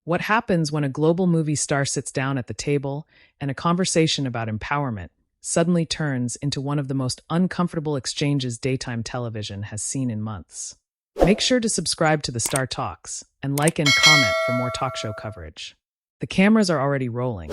What happens when a global movie star sits down at the table and a conversation about empowerment suddenly turns into one of the most uncomfortable exchanges daytime television has seen in months? Make sure to subscribe to the Star Talks and like and comment for more talk show coverage. The cameras are already rolling.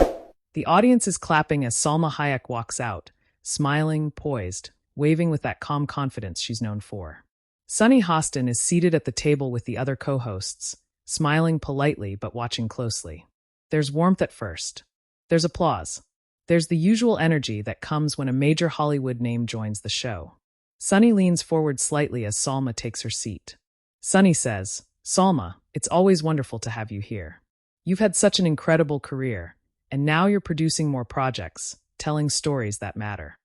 The audience is clapping as Salma Hayek walks out, smiling, poised, waving with that calm confidence she's known for. Sunny Hostin is seated at the table with the other co-hosts, smiling politely but watching closely. There's warmth at first. There's applause. There's the usual energy that comes when a major Hollywood name joins the show. Sunny leans forward slightly as Salma takes her seat. Sunny says, "Salma, it's always wonderful to have you here. You've had such an incredible career, and now you're producing more projects, telling stories that matter."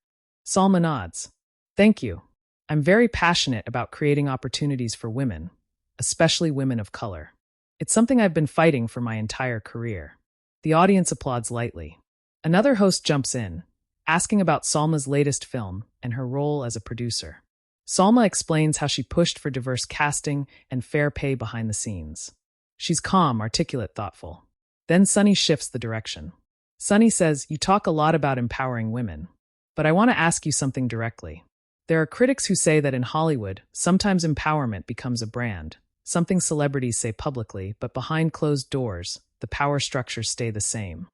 Salma nods. "Thank you. I'm very passionate about creating opportunities for women, especially women of color. It's something I've been fighting for my entire career." The audience applauds lightly. Another host jumps in, asking about Salma's latest film and her role as a producer. Salma explains how she pushed for diverse casting and fair pay behind the scenes. She's calm, articulate, thoughtful. Then Sunny shifts the direction. Sunny says, "You talk a lot about empowering women, but I want to ask you something directly. There are critics who say that in Hollywood, sometimes empowerment becomes a brand, something celebrities say publicly, but behind closed doors, the power structures stay the same."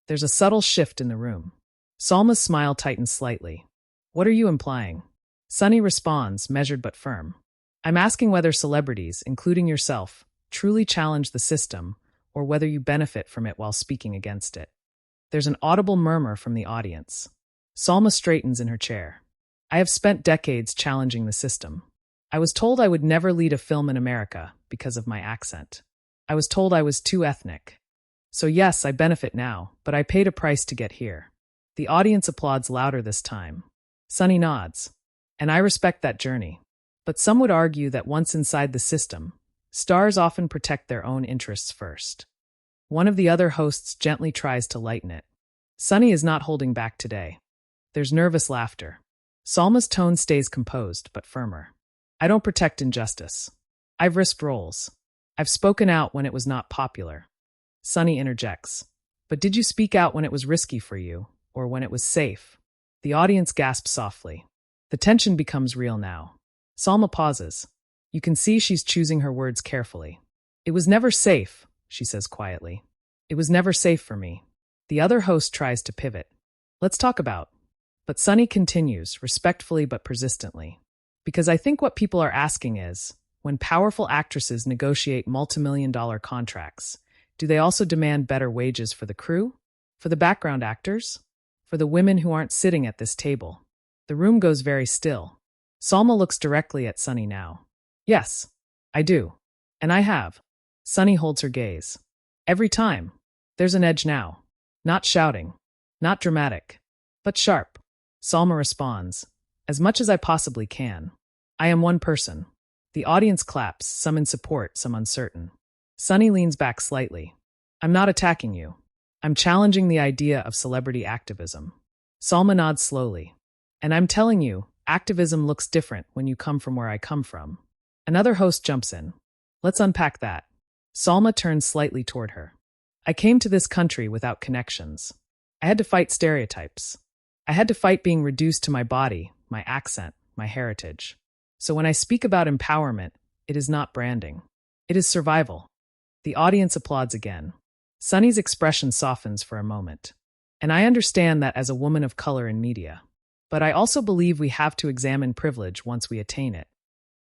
There's a subtle shift in the room. Salma's smile tightens slightly. "What are you implying?" Sunny responds, measured but firm. "I'm asking whether celebrities, including yourself, truly challenge the system, or whether you benefit from it while speaking against it." There's an audible murmur from the audience. Salma straightens in her chair. "I have spent decades challenging the system. I was told I would never lead a film in America because of my accent. I was told I was too ethnic. So yes, I benefit now, but I paid a price to get here." The audience applauds louder this time. Sunny nods. "And I respect that journey. But some would argue that once inside the system, stars often protect their own interests first." One of the other hosts gently tries to lighten it. Sunny is not holding back today. There's nervous laughter. Salma's tone stays composed, but firmer. "I don't protect injustice. I've risked roles. I've spoken out when it was not popular." Sunny interjects. "But did you speak out when it was risky for you, or when it was safe?" The audience gasps softly. The tension becomes real now. Salma pauses. You can see she's choosing her words carefully. "It was never safe," she says quietly. "It was never safe for me." The other host tries to pivot. "Let's talk about." But Sunny continues, respectfully but persistently. "Because I think what people are asking is, when powerful actresses negotiate multimillion-dollar contracts, do they also demand better wages for the crew? For the background actors? For the women who aren't sitting at this table?" The room goes very still. Salma looks directly at Sunny now. "Yes, I do. And I have." Sunny holds her gaze. "Every time. There's an edge now. Not shouting. Not dramatic. But sharp." Salma responds, "As much as I possibly can. I am one person." The audience claps, some in support, some uncertain. Sunny leans back slightly. "I'm not attacking you. I'm challenging the idea of celebrity activism." Salma nods slowly. "And I'm telling you, activism looks different when you come from where I come from." Another host jumps in. "Let's unpack that." Salma turns slightly toward her. "I came to this country without connections. I had to fight stereotypes. I had to fight being reduced to my body, my accent, my heritage. So when I speak about empowerment, it is not branding. It is survival." The audience applauds again. Sunny's expression softens for a moment. "And I understand that as a woman of color in media. But I also believe we have to examine privilege once we attain it."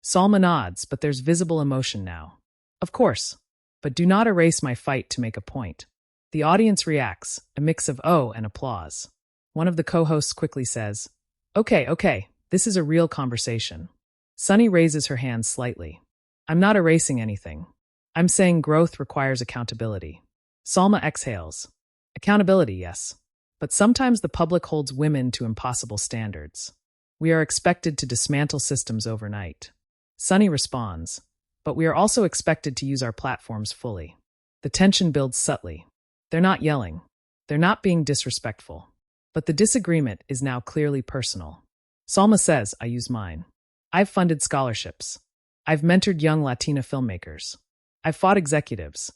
Salma nods, but there's visible emotion now. "Of course. But do not erase my fight to make a point." The audience reacts, a mix of "oh" and applause. One of the co-hosts quickly says, Okay, this is a real conversation." Sunny raises her hand slightly. "I'm not erasing anything. I'm saying growth requires accountability." Salma exhales. "Accountability, yes. But sometimes the public holds women to impossible standards. We are expected to dismantle systems overnight." Sunny responds, "But we are also expected to use our platforms fully." The tension builds subtly. They're not yelling. They're not being disrespectful. But the disagreement is now clearly personal. Salma says, "I use mine. I've funded scholarships. I've mentored young Latina filmmakers. I've fought executives.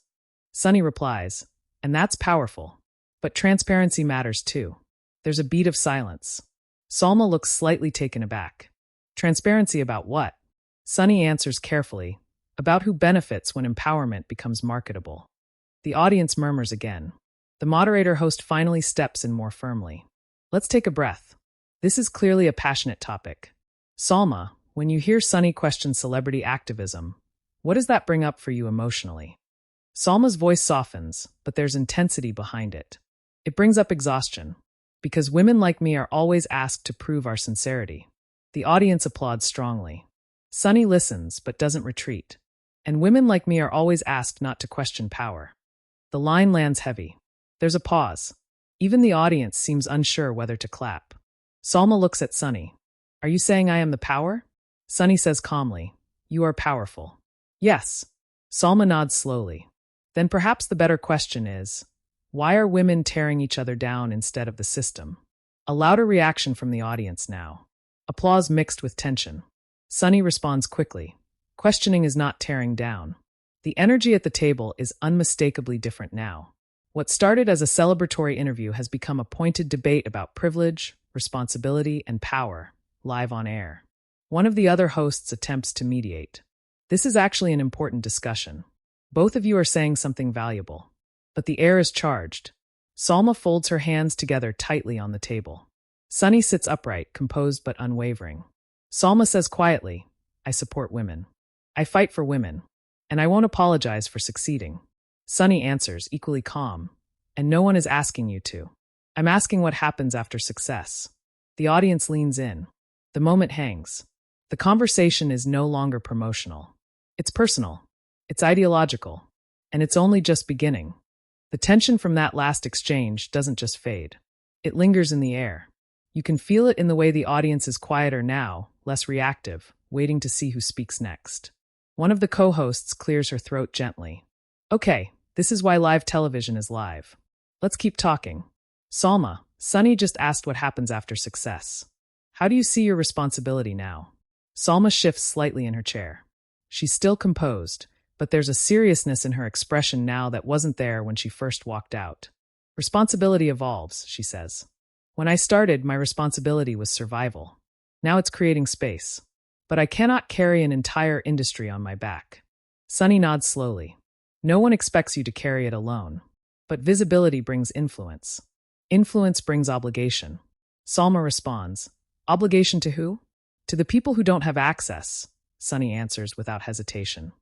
Sunny replies, and that's powerful. But transparency matters too. There's a beat of silence. Salma looks slightly taken aback. Transparency about what? Sunny answers carefully, about who benefits when empowerment becomes marketable. The audience murmurs again. The moderator host finally steps in more firmly. Let's take a breath. This is clearly a passionate topic. Salma, when you hear Sunny question celebrity activism, what does that bring up for you emotionally? Salma's voice softens, but there's intensity behind it. It brings up exhaustion, because women like me are always asked to prove our sincerity. The audience applauds strongly. Sunny listens, but doesn't retreat. And women like me are always asked not to question power. The line lands heavy. There's a pause. Even the audience seems unsure whether to clap. Salma looks at Sunny. Are you saying I am the power? Sunny says calmly, you are powerful. Yes. Salma nods slowly. Then perhaps the better question is, why are women tearing each other down instead of the system? A louder reaction from the audience now. Applause mixed with tension. Sunny responds quickly. Questioning is not tearing down. The energy at the table is unmistakably different now. What started as a celebratory interview has become a pointed debate about privilege, responsibility, and power, live on air. One of the other hosts attempts to mediate. This is actually an important discussion. Both of you are saying something valuable. But the air is charged. Salma folds her hands together tightly on the table. Sunny sits upright, composed but unwavering. Salma says quietly, I support women. I fight for women. And I won't apologize for succeeding. Sunny answers, equally calm. And no one is asking you to. I'm asking what happens after success. The audience leans in. The moment hangs. The conversation is no longer promotional. It's personal. It's ideological. And it's only just beginning. The tension from that last exchange doesn't just fade. It lingers in the air. You can feel it in the way the audience is quieter now, less reactive, waiting to see who speaks next. One of the co-hosts clears her throat gently. Okay, this is why live television is live. Let's keep talking. Salma, Sunny just asked what happens after success. How do you see your responsibility now? Salma shifts slightly in her chair. She's still composed, but there's a seriousness in her expression now that wasn't there when she first walked out. Responsibility evolves, she says. When I started, my responsibility was survival. Now it's creating space. But I cannot carry an entire industry on my back. Sunny nods slowly. No one expects you to carry it alone. But visibility brings influence. Influence brings obligation. Salma responds. Obligation to who? To the people who don't have access, Sunny answers without hesitation.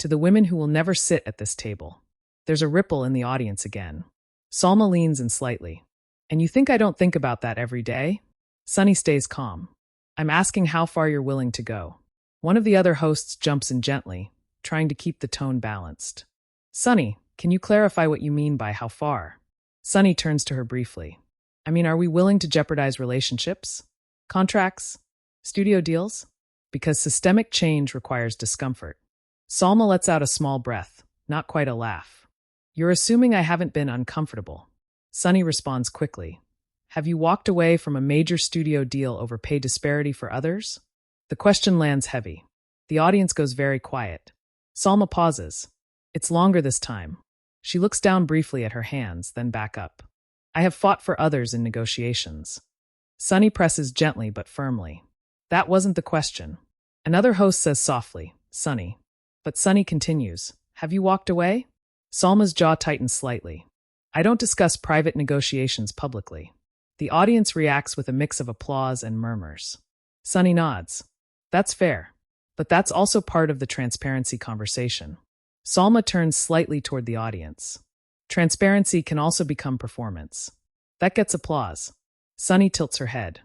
To the women who will never sit at this table. There's a ripple in the audience again. Salma leans in slightly. And you think I don't think about that every day? Sunny stays calm. I'm asking how far you're willing to go. One of the other hosts jumps in gently, trying to keep the tone balanced. Sunny, can you clarify what you mean by how far? Sunny turns to her briefly. I mean, are we willing to jeopardize relationships? Contracts? Studio deals? Because systemic change requires discomfort. Salma lets out a small breath, not quite a laugh. You're assuming I haven't been uncomfortable. Sunny responds quickly. Have you walked away from a major studio deal over pay disparity for others? The question lands heavy. The audience goes very quiet. Salma pauses. It's longer this time. She looks down briefly at her hands, then back up. I have fought for others in negotiations. Sunny presses gently but firmly. That wasn't the question. Another host says softly, Sunny. But Sunny continues, have you walked away? Salma's jaw tightens slightly. I don't discuss private negotiations publicly. The audience reacts with a mix of applause and murmurs. Sunny nods. That's fair. But that's also part of the transparency conversation. Salma turns slightly toward the audience. Transparency can also become performance. That gets applause. Sunny tilts her head.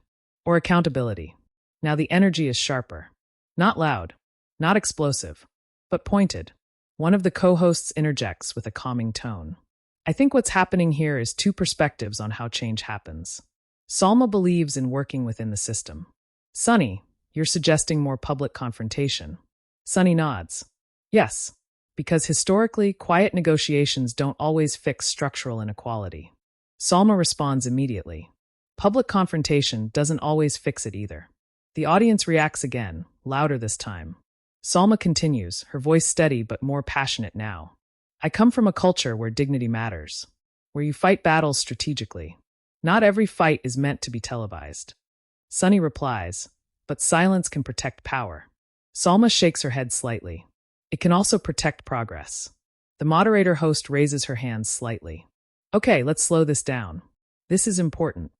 Or accountability. Now the energy is sharper. Not loud. Not explosive. But pointed. One of the co-hosts interjects with a calming tone. I think what's happening here is two perspectives on how change happens. Salma believes in working within the system. Sunny, you're suggesting more public confrontation. Sunny nods. Yes, because historically, quiet negotiations don't always fix structural inequality. Salma responds immediately. Public confrontation doesn't always fix it either. The audience reacts again, louder this time. Salma continues, her voice steady but more passionate now. I come from a culture where dignity matters, where you fight battles strategically. Not every fight is meant to be televised. Sunny replies, but silence can protect power. Salma shakes her head slightly. It can also protect progress. The moderator host raises her hands slightly. Okay, let's slow this down. This is important.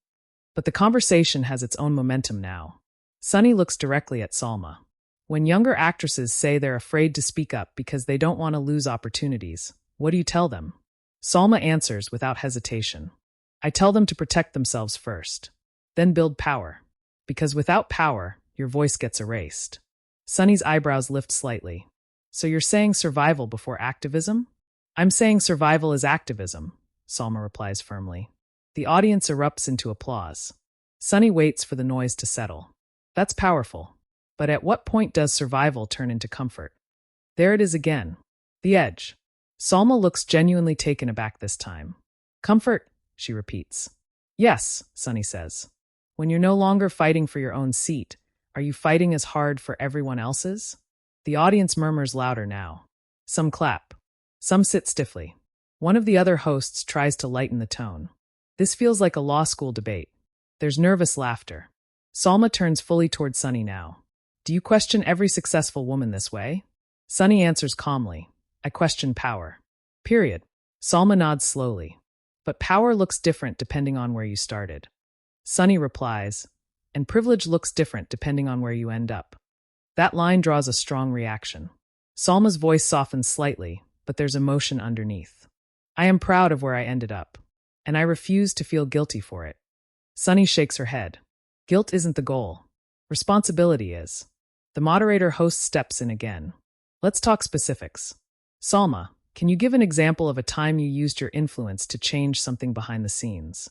But the conversation has its own momentum now. Sunny looks directly at Salma. When younger actresses say they're afraid to speak up because they don't want to lose opportunities, what do you tell them? Salma answers without hesitation. I tell them to protect themselves first, then build power. Because without power, your voice gets erased. Sunny's eyebrows lift slightly. So you're saying survival before activism? I'm saying survival is activism, Salma replies firmly. The audience erupts into applause. Sunny waits for the noise to settle. That's powerful. But at what point does survival turn into comfort? There it is again. The edge. Salma looks genuinely taken aback this time. Comfort, she repeats. Yes, Sunny says. When you're no longer fighting for your own seat, are you fighting as hard for everyone else's? The audience murmurs louder now. Some clap. Some sit stiffly. One of the other hosts tries to lighten the tone. This feels like a law school debate. There's nervous laughter. Salma turns fully toward Sunny now. Do you question every successful woman this way? Sunny answers calmly. I question power. Period. Salma nods slowly. But power looks different depending on where you started. Sunny replies, and privilege looks different depending on where you end up. That line draws a strong reaction. Salma's voice softens slightly, but there's emotion underneath. I am proud of where I ended up, and I refuse to feel guilty for it. Sunny shakes her head. Guilt isn't the goal. Responsibility is. The moderator host steps in again. Let's talk specifics. Salma, can you give an example of a time you used your influence to change something behind the scenes?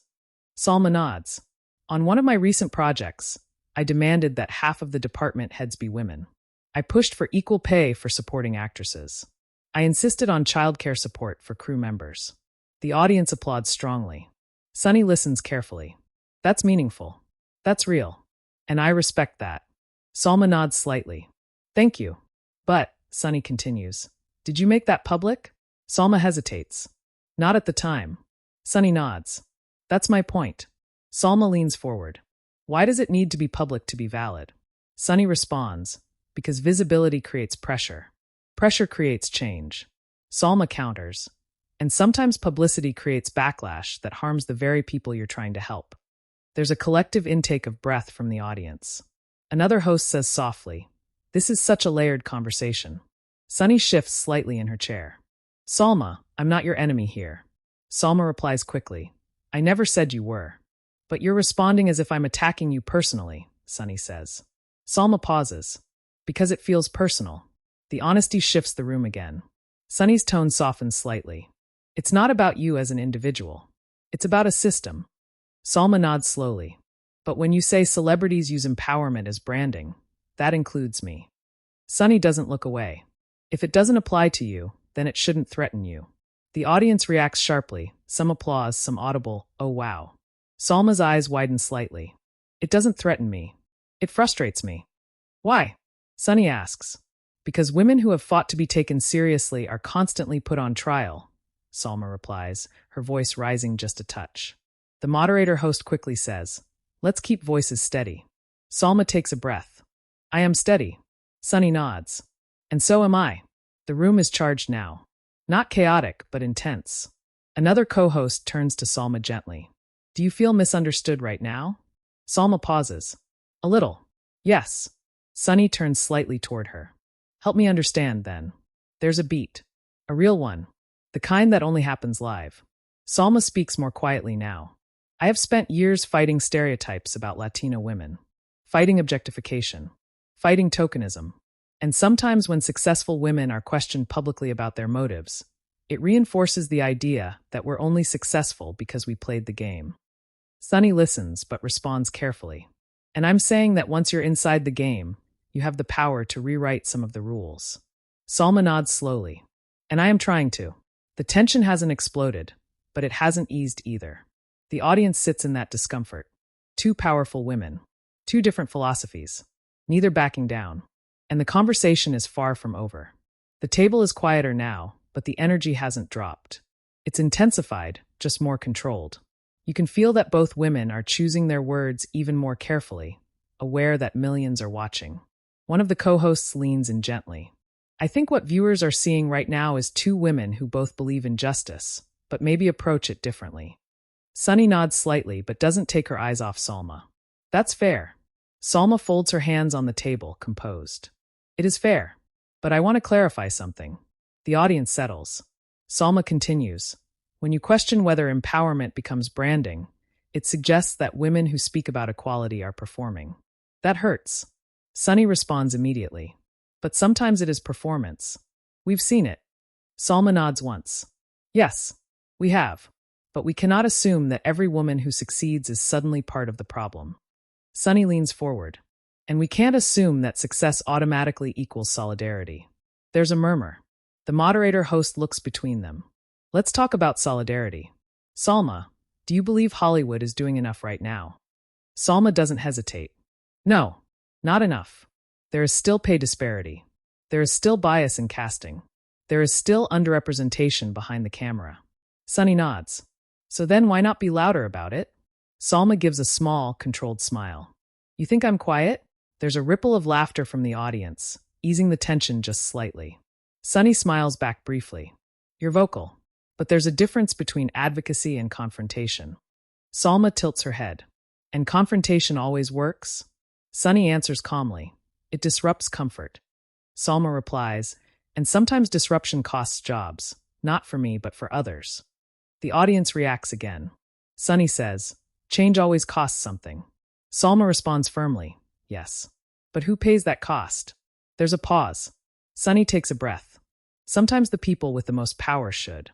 Salma nods. On one of my recent projects, I demanded that half of the department heads be women. I pushed for equal pay for supporting actresses. I insisted on childcare support for crew members. The audience applauds strongly. Sunny listens carefully. That's meaningful. That's real. And I respect that. Salma nods slightly. Thank you. But, Sunny continues, did you make that public? Salma hesitates. Not at the time. Sunny nods. That's my point. Salma leans forward. Why does it need to be public to be valid? Sunny responds, because visibility creates pressure. Pressure creates change. Salma counters. And sometimes publicity creates backlash that harms the very people you're trying to help. There's a collective intake of breath from the audience. Another host says softly, this is such a layered conversation. Sunny shifts slightly in her chair. Salma, I'm not your enemy here. Salma replies quickly, I never said you were. But you're responding as if I'm attacking you personally, Sunny says. Salma pauses. Because it feels personal. The honesty shifts the room again. Sunny's tone softens slightly. It's not about you as an individual. It's about a system. Salma nods slowly. But when you say celebrities use empowerment as branding, that includes me. Sunny doesn't look away. If it doesn't apply to you, then it shouldn't threaten you. The audience reacts sharply, some applause, some audible, oh wow. Salma's eyes widen slightly. It doesn't threaten me. It frustrates me. Why? Sunny asks. Because women who have fought to be taken seriously are constantly put on trial, Salma replies, her voice rising just a touch. The moderator host quickly says, let's keep voices steady. Salma takes a breath. I am steady. Sunny nods. And so am I. The room is charged now. Not chaotic, but intense. Another co-host turns to Salma gently. Do you feel misunderstood right now? Salma pauses. A little. Yes. Sunny turns slightly toward her. Help me understand, then. There's a beat. A real one. The kind that only happens live. Salma speaks more quietly now. I have spent years fighting stereotypes about Latina women. Fighting objectification. Fighting tokenism. And sometimes when successful women are questioned publicly about their motives, it reinforces the idea that we're only successful because we played the game. Sunny listens, but responds carefully. And I'm saying that once you're inside the game, you have the power to rewrite some of the rules. Salma nods slowly. And I am trying to. The tension hasn't exploded, but it hasn't eased either. The audience sits in that discomfort. Two powerful women. Two different philosophies. Neither backing down. And the conversation is far from over. The table is quieter now, but the energy hasn't dropped. It's intensified, just more controlled. You can feel that both women are choosing their words even more carefully, aware that millions are watching. One of the co-hosts leans in gently. I think what viewers are seeing right now is two women who both believe in justice, but maybe approach it differently. Sunny nods slightly but doesn't take her eyes off Salma. That's fair. Salma folds her hands on the table, composed. It is fair. But I want to clarify something. The audience settles. Salma continues. When you question whether empowerment becomes branding, it suggests that women who speak about equality are performing. That hurts. Sunny responds immediately. But sometimes it is performance. We've seen it. Salma nods once. Yes, we have. But we cannot assume that every woman who succeeds is suddenly part of the problem. Sunny leans forward. And we can't assume that success automatically equals solidarity. There's a murmur. The moderator-host looks between them. Let's talk about solidarity. Salma, do you believe Hollywood is doing enough right now? Salma doesn't hesitate. No, not enough. There is still pay disparity. There is still bias in casting. There is still underrepresentation behind the camera. Sunny nods. So then why not be louder about it? Salma gives a small, controlled smile. You think I'm quiet? There's a ripple of laughter from the audience, easing the tension just slightly. Sunny smiles back briefly. You're vocal. But there's a difference between advocacy and confrontation. Salma tilts her head. And confrontation always works? Sunny answers calmly. It disrupts comfort. Salma replies, and sometimes disruption costs jobs, not for me but for others. The audience reacts again. Sunny says, change always costs something. Salma responds firmly, yes. But who pays that cost? There's a pause. Sunny takes a breath. Sometimes the people with the most power should.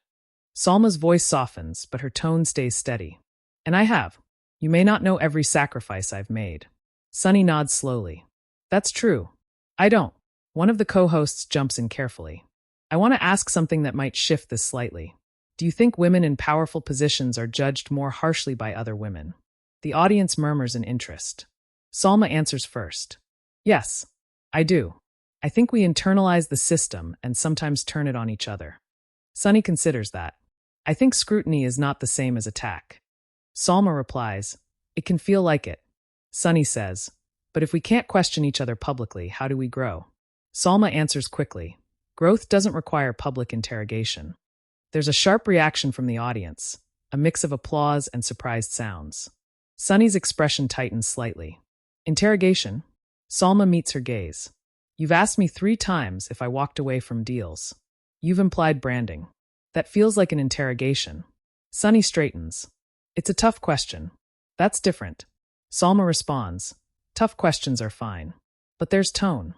Salma's voice softens, but her tone stays steady. And I have. You may not know every sacrifice I've made. Sunny nods slowly. That's true. I don't. One of the co-hosts jumps in carefully. I want to ask something that might shift this slightly. Do you think women in powerful positions are judged more harshly by other women? The audience murmurs in interest. Salma answers first. Yes, I do. I think we internalize the system and sometimes turn it on each other. Sunny considers that. I think scrutiny is not the same as attack. Salma replies, it can feel like it. Sunny says, but if we can't question each other publicly, how do we grow? Salma answers quickly. Growth doesn't require public interrogation. There's a sharp reaction from the audience, a mix of applause and surprised sounds. Sunny's expression tightens slightly. Interrogation? Salma meets her gaze. You've asked me 3 times if I walked away from deals. You've implied branding. That feels like an interrogation. Sunny straightens. It's a tough question. That's different. Salma responds. Tough questions are fine. But there's tone.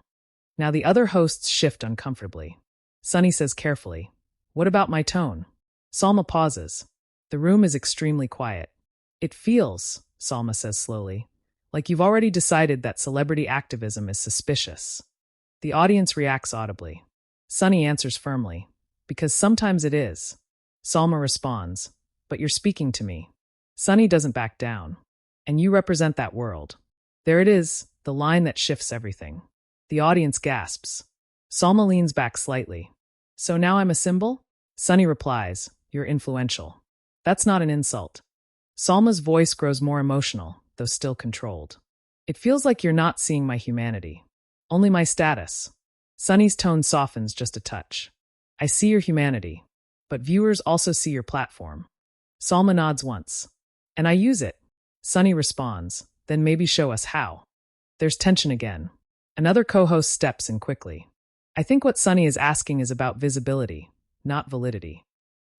Now the other hosts shift uncomfortably. Sunny says carefully, what about my tone? Salma pauses. The room is extremely quiet. It feels, Salma says slowly, like you've already decided that celebrity activism is suspicious. The audience reacts audibly. Sunny answers firmly, because sometimes it is. Salma responds, but you're speaking to me. Sunny doesn't back down. And you represent that world. There it is, the line that shifts everything. The audience gasps. Salma leans back slightly. So now I'm a symbol? Sunny replies, you're influential. That's not an insult. Salma's voice grows more emotional, though still controlled. It feels like you're not seeing my humanity. Only my status. Sunny's tone softens just a touch. I see your humanity, but viewers also see your platform. Salma nods once. And I use it. Sunny responds, then maybe show us how. There's tension again. Another co-host steps in quickly. I think what Sunny is asking is about visibility, not validity.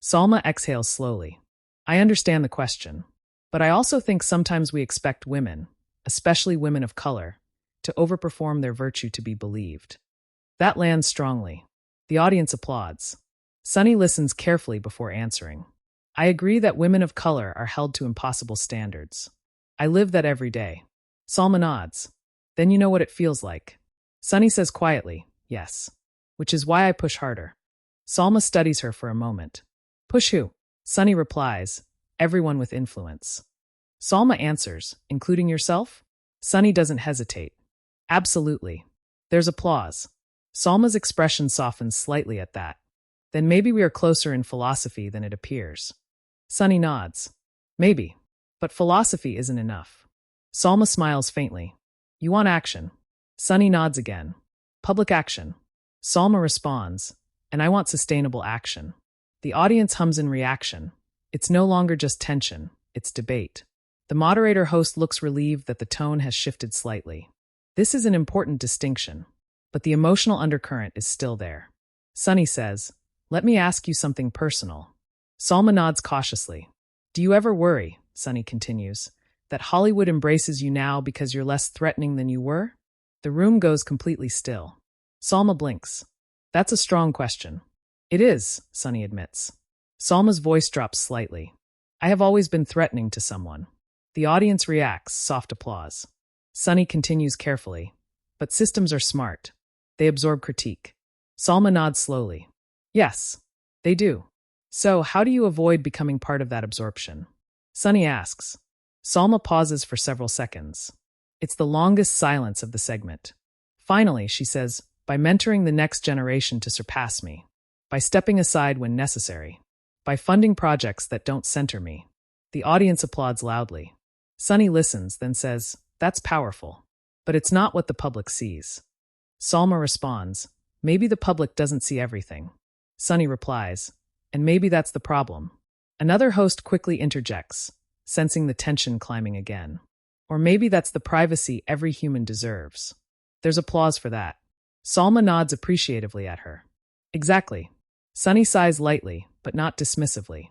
Salma exhales slowly. I understand the question, but I also think sometimes we expect women, especially women of color, to overperform their virtue to be believed. That lands strongly. The audience applauds. Sunny listens carefully before answering. I agree that women of color are held to impossible standards. I live that every day. Salma nods. Then you know what it feels like. Sunny says quietly, yes. Which is why I push harder. Salma studies her for a moment. Push who? Sunny replies, everyone with influence. Salma answers, including yourself? Sunny doesn't hesitate. Absolutely. There's applause. Salma's expression softens slightly at that. Then maybe we are closer in philosophy than it appears. Sunny nods. Maybe. But philosophy isn't enough. Salma smiles faintly. You want action. Sunny nods again. Public action. Salma responds. And I want sustainable action. The audience hums in reaction. It's no longer just tension, it's debate. The moderator host looks relieved that the tone has shifted slightly. This is an important distinction, but the emotional undercurrent is still there. Sunny says, let me ask you something personal. Salma nods cautiously. Do you ever worry, Sunny continues, that Hollywood embraces you now because you're less threatening than you were? The room goes completely still. Salma blinks. That's a strong question. It is, Sunny admits. Salma's voice drops slightly. I have always been threatening to someone. The audience reacts, soft applause. Sunny continues carefully. But systems are smart. They absorb critique. Salma nods slowly. Yes, they do. So, how do you avoid becoming part of that absorption? Sunny asks. Salma pauses for several seconds. It's the longest silence of the segment. Finally, she says, by mentoring the next generation to surpass me. By stepping aside when necessary. By funding projects that don't center me. The audience applauds loudly. Sunny listens, then says, that's powerful. But it's not what the public sees. Salma responds, maybe the public doesn't see everything. Sunny replies, and maybe that's the problem. Another host quickly interjects, sensing the tension climbing again. Or maybe that's the privacy every human deserves. There's applause for that. Salma nods appreciatively at her. Exactly. Sunny sighs lightly, but not dismissively.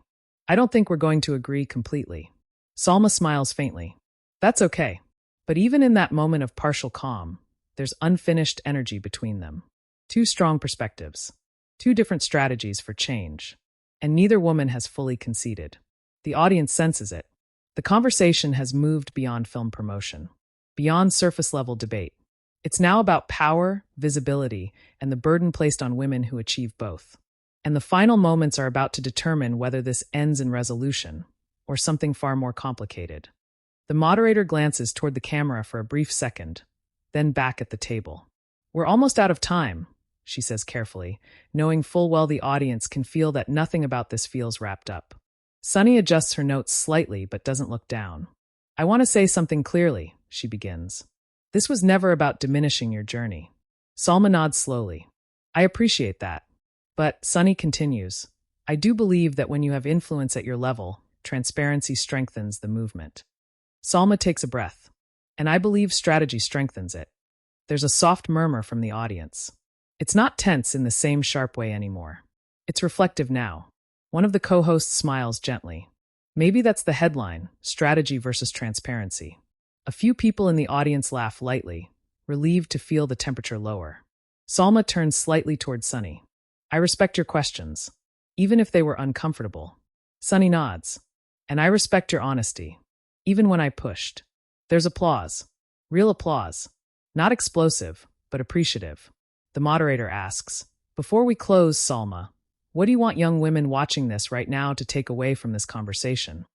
I don't think we're going to agree completely. Salma smiles faintly. That's okay. But even in that moment of partial calm, there's unfinished energy between them. Two strong perspectives. Two different strategies for change. And neither woman has fully conceded. The audience senses it. The conversation has moved beyond film promotion. Beyond surface-level debate. It's now about power, visibility, and the burden placed on women who achieve both. And the final moments are about to determine whether this ends in resolution, or something far more complicated. The moderator glances toward the camera for a brief second, then back at the table. We're almost out of time, she says carefully, knowing full well the audience can feel that nothing about this feels wrapped up. Sunny adjusts her notes slightly but doesn't look down. I want to say something clearly, she begins. This was never about diminishing your journey. Salma nods slowly. I appreciate that. But, Sunny continues, I do believe that when you have influence at your level, transparency strengthens the movement. Salma takes a breath. And I believe strategy strengthens it. There's a soft murmur from the audience. It's not tense in the same sharp way anymore. It's reflective now. One of the co-hosts smiles gently. Maybe that's the headline, strategy versus transparency. A few people in the audience laugh lightly, relieved to feel the temperature lower. Salma turns slightly toward Sunny. I respect your questions, even if they were uncomfortable. Sunny nods. And I respect your honesty, even when I pushed. There's applause. Real applause. Not explosive, but appreciative. The moderator asks, before we close, Salma, what do you want young women watching this right now to take away from this conversation?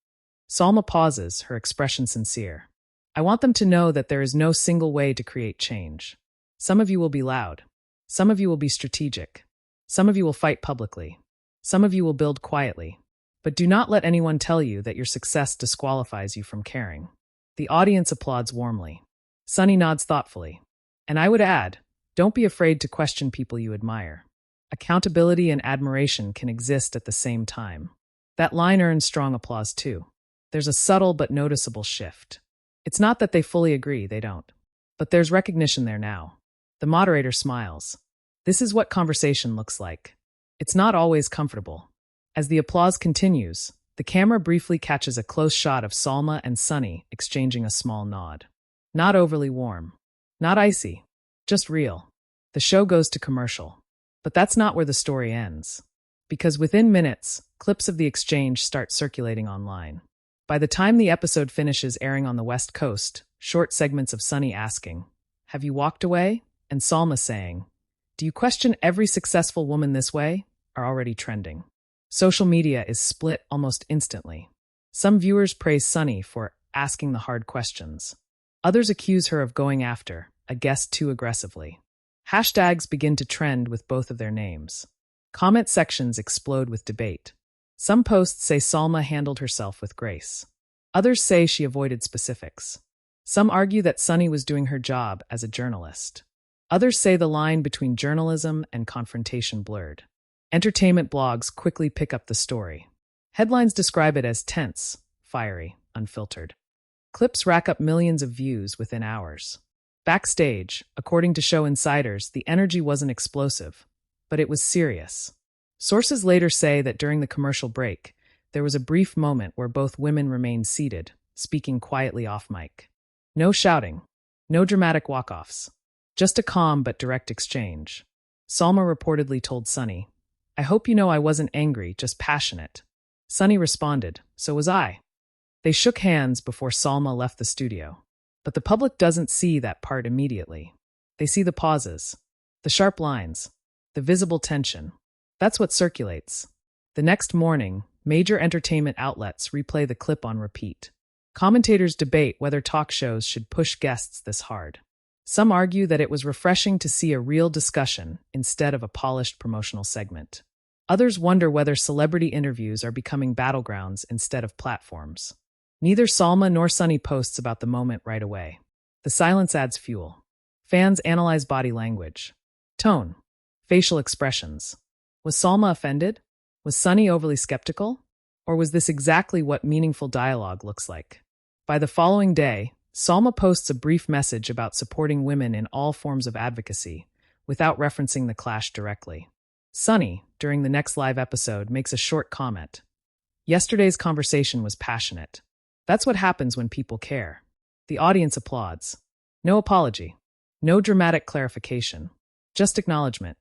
Salma pauses, her expression sincere. I want them to know that there is no single way to create change. Some of you will be loud. Some of you will be strategic. Some of you will fight publicly. Some of you will build quietly. But do not let anyone tell you that your success disqualifies you from caring. The audience applauds warmly. Sunny nods thoughtfully. And I would add, don't be afraid to question people you admire. Accountability and admiration can exist at the same time. That line earns strong applause too. There's a subtle but noticeable shift. It's not that they fully agree, they don't. But there's recognition there now. The moderator smiles. This is what conversation looks like. It's not always comfortable. As the applause continues, the camera briefly catches a close shot of Salma and Sunny exchanging a small nod. Not overly warm. Not icy. Just real. The show goes to commercial. But that's not where the story ends. Because within minutes, clips of the exchange start circulating online. By the time the episode finishes airing on the West Coast, short segments of Sunny asking, have you walked away? And Salma saying, do you question every successful woman this way? Are already trending. Social media is split almost instantly. Some viewers praise Sunny for asking the hard questions. Others accuse her of going after a guest too aggressively. Hashtags begin to trend with both of their names. Comment sections explode with debate. Some posts say Salma handled herself with grace. Others say she avoided specifics. Some argue that Sunny was doing her job as a journalist. Others say the line between journalism and confrontation blurred. Entertainment blogs quickly pick up the story. Headlines describe it as tense, fiery, unfiltered. Clips rack up millions of views within hours. Backstage, according to show insiders, the energy wasn't explosive, but it was serious. Sources later say that during the commercial break, there was a brief moment where both women remained seated, speaking quietly off mic. No shouting, no dramatic walk-offs, just a calm but direct exchange. Salma reportedly told Sunny, "I hope you know I wasn't angry, just passionate." Sunny responded, "So was I." They shook hands before Salma left the studio. But the public doesn't see that part immediately. They see the pauses, the sharp lines, the visible tension. That's what circulates. The next morning, major entertainment outlets replay the clip on repeat. Commentators debate whether talk shows should push guests this hard. Some argue that it was refreshing to see a real discussion instead of a polished promotional segment. Others wonder whether celebrity interviews are becoming battlegrounds instead of platforms. Neither Salma nor Sunny posts about the moment right away. The silence adds fuel. Fans analyze body language, tone, facial expressions. Was Salma offended? Was Sunny overly skeptical? Or was this exactly what meaningful dialogue looks like? By the following day, Salma posts a brief message about supporting women in all forms of advocacy, without referencing the clash directly. Sunny, during the next live episode, makes a short comment. "Yesterday's conversation was passionate. That's what happens when people care." The audience applauds. No apology. No dramatic clarification. Just acknowledgement.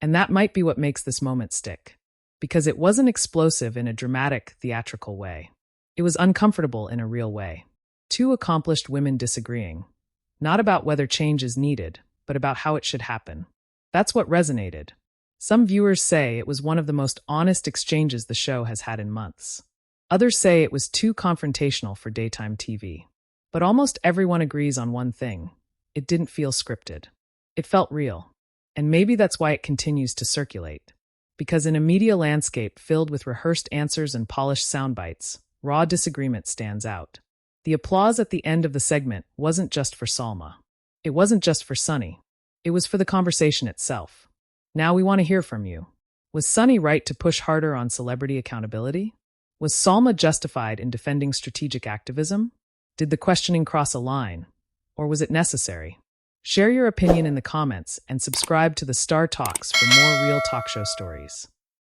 And that might be what makes this moment stick. Because it wasn't explosive in a dramatic, theatrical way. It was uncomfortable in a real way. Two accomplished women disagreeing. Not about whether change is needed, but about how it should happen. That's what resonated. Some viewers say it was one of the most honest exchanges the show has had in months. Others say it was too confrontational for daytime TV. But almost everyone agrees on one thing. It didn't feel scripted. It felt real. And maybe that's why it continues to circulate. Because in a media landscape filled with rehearsed answers and polished sound bites, raw disagreement stands out. The applause at the end of the segment wasn't just for Salma. It wasn't just for Sunny. It was for the conversation itself. Now we want to hear from you. Was Sunny right to push harder on celebrity accountability? Was Salma justified in defending strategic activism? Did the questioning cross a line? Or was it necessary? Share your opinion in the comments and subscribe to the Star Talks for more real talk show stories.